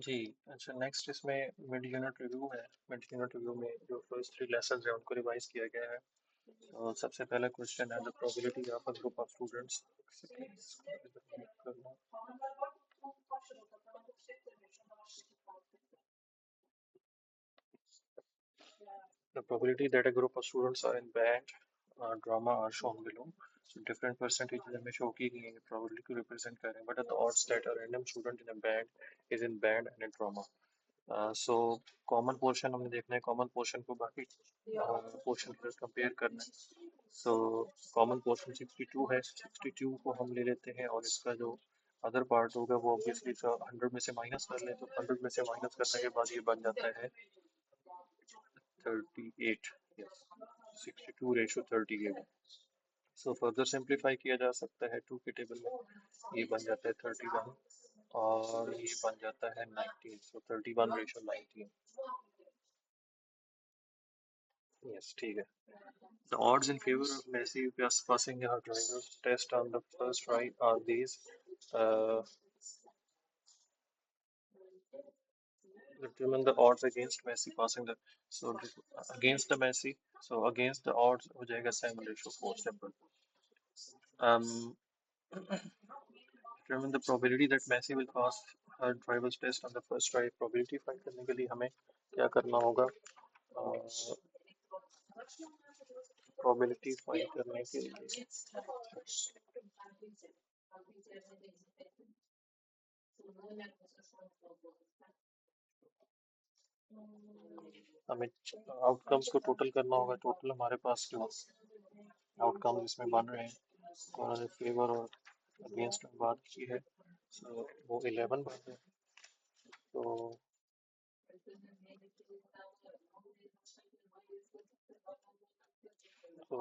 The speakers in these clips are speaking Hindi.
जी। अच्छा, नेक्स्ट इसमें मिड यूनिट रिव्यू है। मिड यूनिट रिव्यू में जो फर्स्ट थ्री लेसन है उनको रिवाइज किया गया है। तो सबसे पहला क्वेश्चन है the probability of a group of students. The probability that a group of students are in band drama are shown below. So different percentages हमें show की गई है probability को represent कर रहे हैं. But at the odds that a random student in a band is in band and in drama. So common portion हमने देखना है, common portion को बाकी portion के साथ compare करना है. So common portion 62 है, 62 को हम ले लेते हैं और इसका जो अदर पार्ट होगा वो ऑब्वियसली 100 में से माइनस कर लें, तो 100 में से माइनस करने के बाद ये बन जाता है 38. Yes, 62 ratio 38. So further simplify किया जा सकता है 2 के टेबल में, ये बन जाता है 31 और ये बन जाता है 19. सो 31 रेशो 19. यस, ठीक है. The odds in favor of Messi passing her driver's test on the first try are these. Uh, Determine the odds against Messi passing the. So against the Messi. So against the odds हो जाएगा 7/4. Simple. Um, Determine the probability that Messi will pass her driver's test on the first try. Probability find करने के लिए हमें क्या करना होगा? Probability फाइंड करने के लिए हमें आउटकम्स को टोटल करना होगा. टोटल हमारे पास जो आउटकम इसमें बन रहे हैं उन्होंने फेवर और अगेंस्ट में बात की है. So, वो 11 बन रहे हैं. तो तो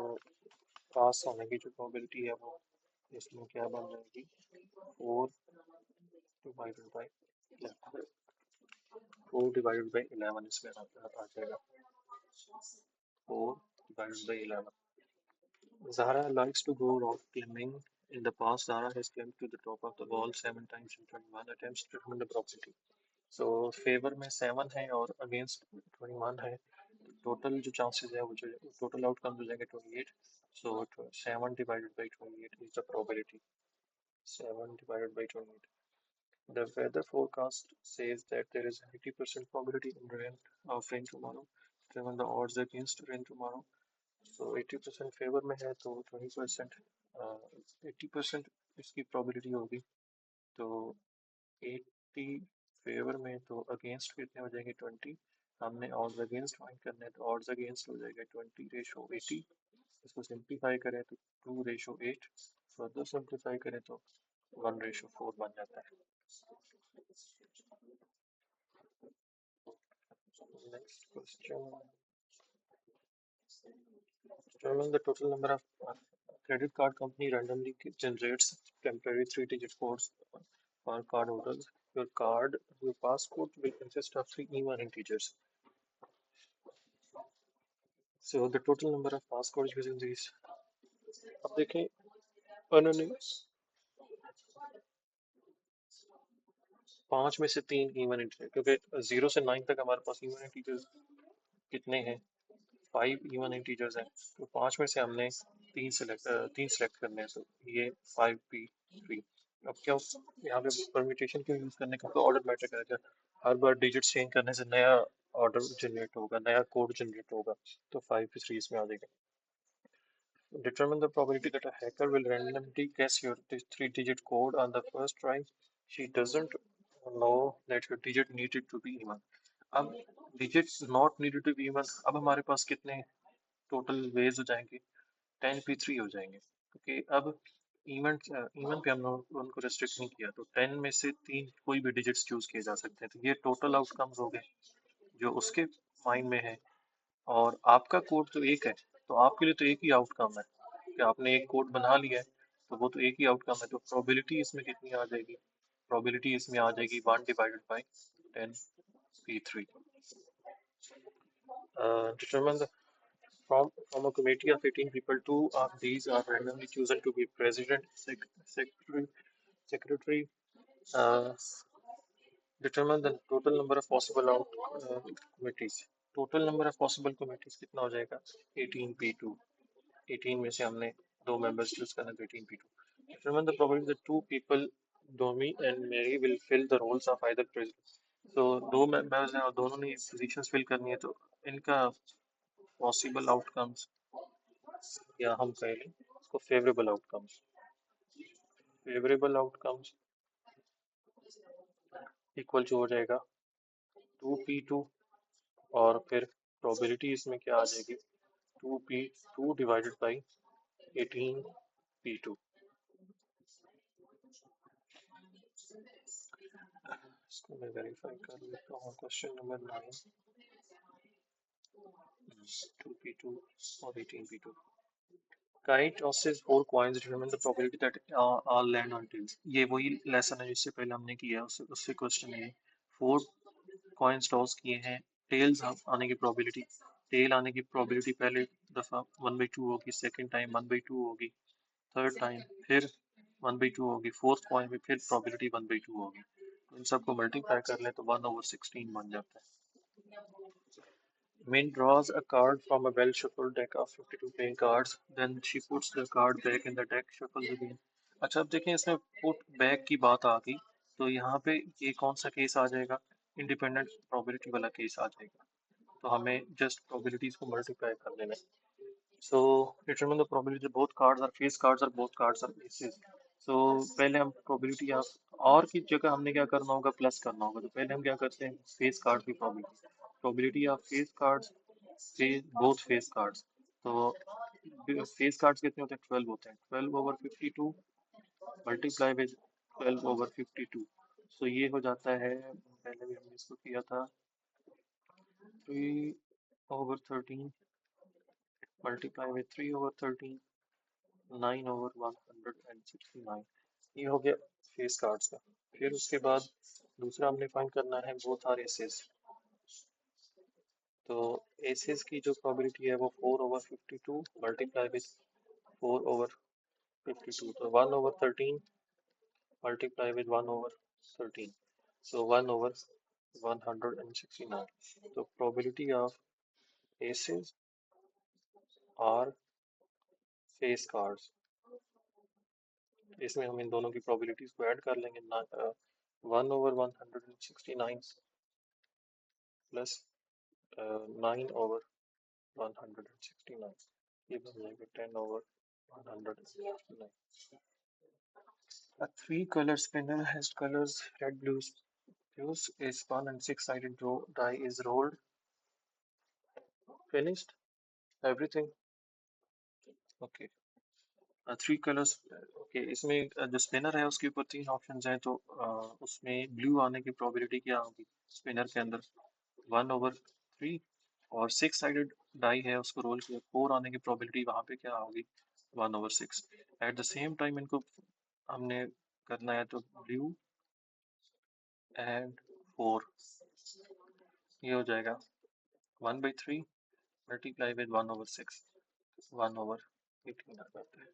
पास होने की जो प्रोबेबिलिटी है वो इसमें क्या बन जाएगी? 4 डिवाइडेड बाई 11. 4 डिवाइडेड बाई 11 इसमें आ जाएगा. 4 divided by 11. Zahra likes to go rock climbing. In the past, Zahra has climbed to the top of the wall 7 times in 21 attempts to determine the probability. So favour में 7 है और अगेंस्ट 21 है. टोटल जो चांसेस है वो जो टोटल आउटकम हो जाएंगे 28. So 7 divided by 28 is the probability. 7 divided by 28. The weather forecast says that there is 80% probability of rain tomorrow. Determine the odds against rain tomorrow. So 80% favour में है तो 20%, 80% इसकी प्रोबेबिलिटी होगी. तो 80 फेवर में तो अगेंस्ट कितने हो जाएंगे? 20. हमने ऑड्स अगेंस्ट फाइंड करने हैं तो ऑड्स अगेंस्ट हो जाएगा 20 रेशो 80. इसको सिंप्लीफाई करें तो 2 रेशो 8. फर्दर सिंप्लीफाई करें तो 1 रेशो 4 बन जाता है. Next question. Determine the total number of credit card company randomly generates temporary three-digit codes for card holders. Your passcode will consist of three even integers. So the total number of passcodes using these. अब देखें उन्होंने 5 में से 3 इवन इंटीजर, क्योंकि 0 से 9 तक हमारे पास इवन इंटीजर्स कितने हैं? 5 इवन इंटीजर्स हैं. तो 5 में से हमने 3 सेलेक्ट करने हैं. तो ये 5p3. अब क्या यहाँ पे परम्यूटेशन क्यों यूज करने का? ऑर्डर मैटर करेगा. हर बार डिजिट चेंज करने से नया ऑर्डर जनरेट होगा, नया कोड जनरेट होगा. तो 5p3 इसमें आ जाएगा. Determine the probability that a hacker will randomly guess your three-digit code on the first try. She doesn't know that your digit needed to be even. अब digits not needed to be even. अब हमारे पास कितने टोटल वेज हो जाएंगे? 10p3 हो जाएंगे, क्योंकि अब इवन पे हमने उनको रेस्ट्रिक्ट नहीं किया. तो 10 में से 3 कोई भी डिजिट्स चूज किए जा सकते हैं. तो ये टोटल आउटकम्स हो गए जो उसके माइंड में है. और आपका कोड तो एक है, तो आपके लिए तो एक ही आउटकम है कि आपने एक कोड बना लिया है, तो वो तो एक ही आउटकम है. तो प्रोबेबिलिटी इसमें कितनी आ जाएगी? प्रोबेबिलिटी इसमें आ जाएगी 1 divided by 10p3. Determine the from a committee of 18 people, 2 of these are randomly chosen to be president, secretary, uh, determine the total number of possible out committees. Total number of possible committees कितना हो जाएगा? 18p2। 18 में से हमने दो मेंबर्स चूज करना है तो 18p2। Determine the probability that two people Domi and Mary will fill the roles of either president. तो दो मेंबर्स हैं और दोनों ने पोजीशंस फिल करनी है, तो इनका पॉसिबल आउटकम्स, या हम कह लें इसको favourable outcomes. Favourable outcomes equal to हो जाएगा 2p2, और फिर प्रोबेबिलिटी इसमें क्या आ जाएगी? 2p2 divided by 18p2। इसको मैं वेरीफाई कर लेता हूँ। क्वेश्चन नंबर 9, 2p2 और 18p2। Kite tosses four coins, determine the probability that all land on tails। ये वही लेसन है जिससे पहले हमने किया है, उससे क्वेश्चन है। 4 कॉइन्स टॉस किए हैं, टेल्स आने की प्रोबेबिलिटी, टेल आने की प्रोबेबिलिटी पहले दफ़ा 1/2 होगी, सेकंड टाइम 1/2 होगी, थर्ड टाइम फिर 1/2 होगी, फोर्थ कॉइन में फिर प्रोबेबिलिटी 1/2 होगी। तो इन सबको मल्टीप्लाई कर ले तो 1/16 बन जाता है। Min draws a card from a well-shuffled deck of 52 playing cards. Then she puts the card back in the deck, shuffles again। अच्छा, अब देखें इसमें पुट बैक की बात आ गई, तो यहाँ पे ये कौन सा केस आ जाएगा? इंडिपेंडेंट प्रोबेबिलिटी वाला केस आ जाएगा। तो हमें जस्ट प्रोबेबिलिटीज को मल्टीप्लाई कर देना है। So determine the probability that both cards are face cards or both cards are aces। So पहले हम probability ऑफ और की जगह हमने क्या करना होगा? प्लस करना होगा। तो पहले हम क्या करते हैं? फेस कार्ड की probability of face cards, both face cards. तो फेस कार्ड्स कितने होते हैं? 12 होते हैं। 12/52 मल्टीप्लाई विद 12/52। सो ये हो जाता है, पहले भी हमने इसको किया था, 3/13 मल्टीप्लाई विद 3/13, 9/169। ये हो गया फेस कार्ड्स का। फिर उसके बाद दूसरा हमने फाइंड करना है बोथ आर एसेस। तो एसेस की जो प्रोबेबिलिटी है वो 4/52 मल्टीप्लाई विद 4/52, तो 1/13 मल्टीप्लाई विद 1/13, so 1/169। तो probability of aces or face cards, इसमें हम इन दोनों की प्रोबेबिलिटीज को ऐड कर लेंगे। 1/169 प्लस 9/169, ये बन जाएगा 10/169। A three-color spinner has colors red, blue, blues is spun and six-sided die is rolled. Finished? Everything? Okay. Three colours. Okay, इसमें जो स्पिनर है उसके ऊपर तीन ऑप्शंस हैं, तो उसमें ब्लू आने की प्रोबेबिलिटी क्या होगी स्पिनर के अंदर? 1/3। और सिक्स साइडेड डाई है, उसको रोल किया, 4 आने की प्रोबेबिलिटी वहाँ पे क्या होगी? 1/6। एट द सेम टाइम इनको हमने करना है, तो ब्लू एंड 4, ये हो जाएगा 1/3 मल्टीप्लाई विद 1/6, 1/18 आ जाता है।